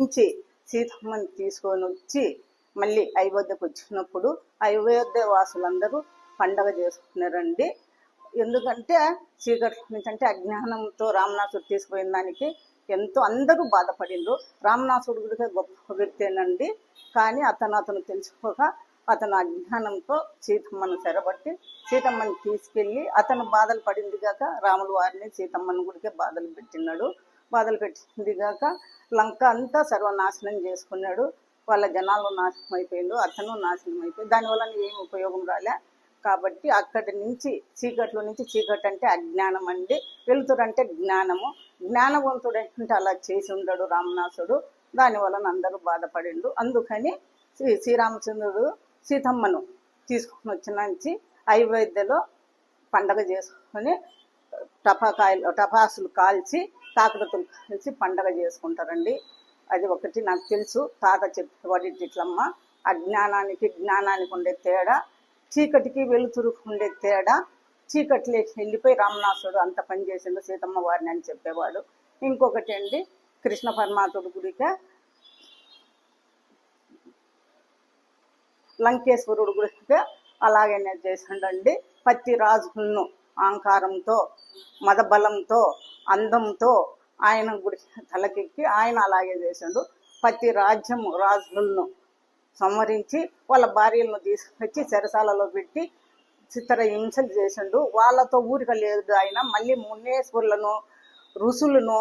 నుంచి సీతమ్మని తీసుకొని వచ్చి మళ్ళీ అయోధ్యకు వచ్చినప్పుడు అయోధ్య వాసులందరూ పండగ చేసుకున్నారండి. ఎందుకంటే చీకటి నుంచి అంటే అజ్ఞానంతో రావణాసుడు తీసుకుపోయిన దానికి ఎంతో అందరూ బాధపడిండ్రు. రావణాసుడు కూడా గొప్ప వ్యక్తేనండి, కానీ అతను తెలుసుకోక అతను అజ్ఞానంతో సీతమ్మను చెరబట్టి సీతమ్మని తీసుకెళ్ళి అతను బాధలు పడింది కాక రాములు వారిని సీతమ్మని గుడికే బాధలు పెట్టింది కాక లంక అంతా సర్వనాశనం చేసుకున్నాడు. వాళ్ళ జనాలు నాశనం అయిపోయిండు, అతను నాశనం అయిపోయి దానివల్ల ఏం ఉపయోగం రాలే. కాబట్టి అక్కడి నుంచి చీకట్లో నుంచి చీకటి అంటే అజ్ఞానం అండి, వెలుతురు అంటే జ్ఞానము. జ్ఞానవంతుడు అంటే అలా చేసి ఉండడు రామనాసుడు, దానివల్ల అందరూ బాధపడిండు. అందుకని శ్రీరామచంద్రుడు సీతమ్మను తీసుకొని వచ్చినంచి అయోధ్యలో పండగ చేసుకొని టపాసులు కాల్చి కాకరతులు కాల్చి పండగ చేసుకుంటారండి. అది ఒకటి నాకు తెలుసు, తాత చెప్పేవాడి ఇట్లమ్మ. అజ్ఞానానికి జ్ఞానానికి ఉండే తేడా, చీకటికి వెలుతురుకు ఉండే తేడా. చీకటిలోకి వెళ్ళిపోయి రామనాసుడు అంత పని చేసిండు సీతమ్మ వారిని అని చెప్పేవాడు. ఇంకొకటి అండి, కృష్ణ పరమాత్ముడి గుడిక లంకేశ్వరుడు గుడిక అలాగే చేసిండండి. పత్తి రాజులను అహంకారంతో మదబలంతో అందంతో ఆయన గుడి తలకెక్కి ఆయన అలాగే చేసిండు. ప్రతి రాజులను సంహరించి వాళ్ళ భార్యలను తీసుకొచ్చి చెరసాలలో పెట్టి చిత్ర హింసలు చేసిండు. వాళ్ళతో ఊరిక లేదు ఆయన, మళ్ళీ మునేశ్వరులను ఋషులను